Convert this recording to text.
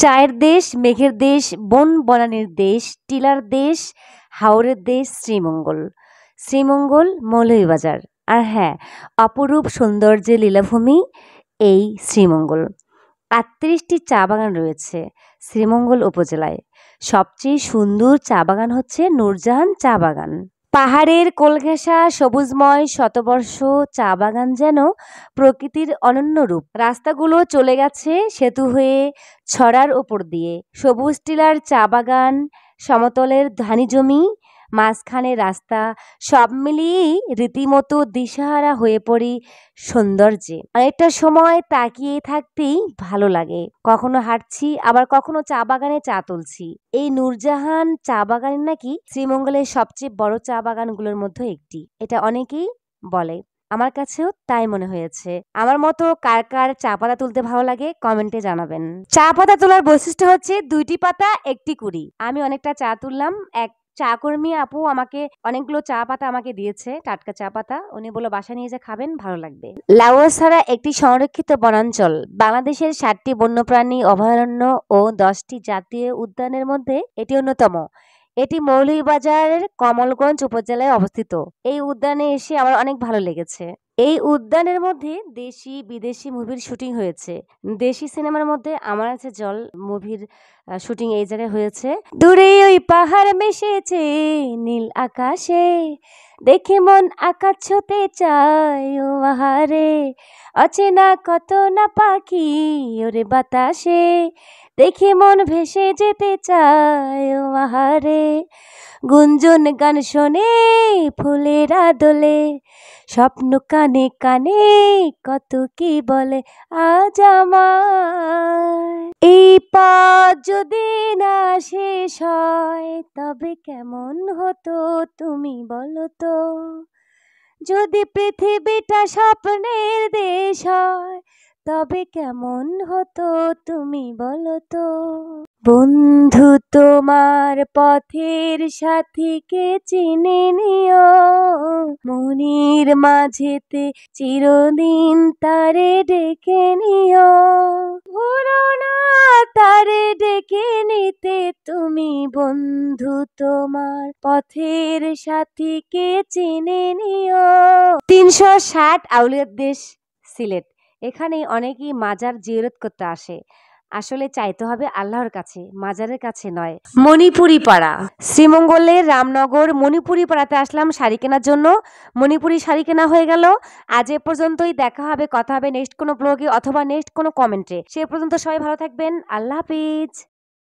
চায়ের দেশ, মেঘের দেশ, বন বনানীর দেশ, টিলার দেশ, হাওরের দেশ শ্রীমঙ্গল। শ্রীমঙ্গল মৌলভীবাজার। আর হ্যাঁ, অপরূপ সৌন্দর্যের লীলাভূমি এই শ্রীমঙ্গল। ৩৮টি চা বাগান রয়েছে শ্রীমঙ্গল উপজেলায়। সবচেয়ে সুন্দর চা বাগান হচ্ছে নূরজাহান চা বাগান। পাহাড়ের কোলঘেঁষা সবুজময় শতবর্ষ চা বাগান যেন প্রকৃতির অনন্য রূপ। রাস্তাগুলো চলে গেছে সেতু হয়ে ছড়ার ওপর দিয়ে। সবুজ টিলার চা বাগান, সমতলের ধানি জমি, মাঝখানে রাস্তা, সব মিলিয়েই রীতিমতো দিশাহারা হয়ে পড়ি সৌন্দর্যে। অনেকটা সময় তাকিয়ে থাকতেই ভালো লাগে। কখনো হাঁটছি, আবার কখনো চা বাগানে চা তুলছি। এই নূরজাহান চা বাগান নাকি শ্রীমঙ্গলের সবচেয়ে বড় চা বাগানগুলোর মধ্যে একটি, এটা অনেকেই বলে। আমার কাছেও তাই মনে হয়েছে। আমার মতো কার কার চা পাতা তুলতে ভালো লাগে কমেন্টে জানাবেন। চা পাতা তোলার বৈশিষ্ট্য হচ্ছে 2টি পাতা 1টি কুড়ি। আমি অনেকটা চা তুললাম। এক চা কর্মী আপু আমাকে অনেকগুলো চা পাতা আমাকে দিয়েছে, টাটকা চা পাতা। উনি বলল বাসা নিয়ে যে খাবেন ভালো লাগবে। লাউয়াছড়া একটি সংরক্ষিত বনাঞ্চল। বাংলাদেশের 7টি বন্যপ্রাণী অভয়ারণ্য ও 10টি জাতীয় উদ্যানের মধ্যে এটি অন্যতম। এটি মৌলভীবাজারের কমলগঞ্জ উপজেলায় অবস্থিত। এই উদ্যানে এসে আমার অনেক ভালো লেগেছে। এই উদ্যানের মধ্যে দেশি বিদেশি মুভির শুটিং হয়েছে। দেশি সিনেমার মধ্যে আমার আছে জল মুভির শুটিং এই জায়গায় হয়েছে। দূরে ওই পাহাড় মিশেছে নীল আকাশে, দেখে মন আকাশ ছুঁতে চায় ও আহারে, অচেনা কত না পাখি ওরে বাতাসে, দেখে মন ভেসে যেতে চায় ও আহারে, গুঞ্জন গান শোনে ফুলেরা দোলে, স্বপ্ন কানে কানে কত কি বলে আজ আমার। এই পথ যদি না শেষ হয় তবে কেমন হতো তুমি বলো তো, যদি পৃথিবীটা স্বপ্নের দেশ হয় তবে কেমন হতো তুমি বলো তো। বন্ধু তোমার পথের সাথীকে চিনে নিও, মনির মাঝেতে চিরদিন তারে ডেকে নিও, ভুলো না তারে ডেকে নিতে তুমি বন্ধু তোমার পথের সাথীকে চিনে নিও। 360 আউলিয়ার দেশ সিলেট। এখানে অনেকেই মাজার জিয়ারত করতে আসে। আসলে চাইতে হবে আল্লাহর কাছে, মাজারের কাছে নয়। মণিপুরি পাড়া, শ্রীমঙ্গলের রামনগর মণিপুরি পাড়াতে আসলাম শাড়ি কেনার জন্য। মণিপুরি শাড়ি কেনা হয়ে গেল। আজ এ পর্যন্তই। দেখা হবে, কথা হবে নেক্সট কোনো ব্লগে অথবা নেক্সট কোনো কমেন্টে। সে পর্যন্ত সবাই ভালো থাকবেন। আল্লাহ হাফিজ।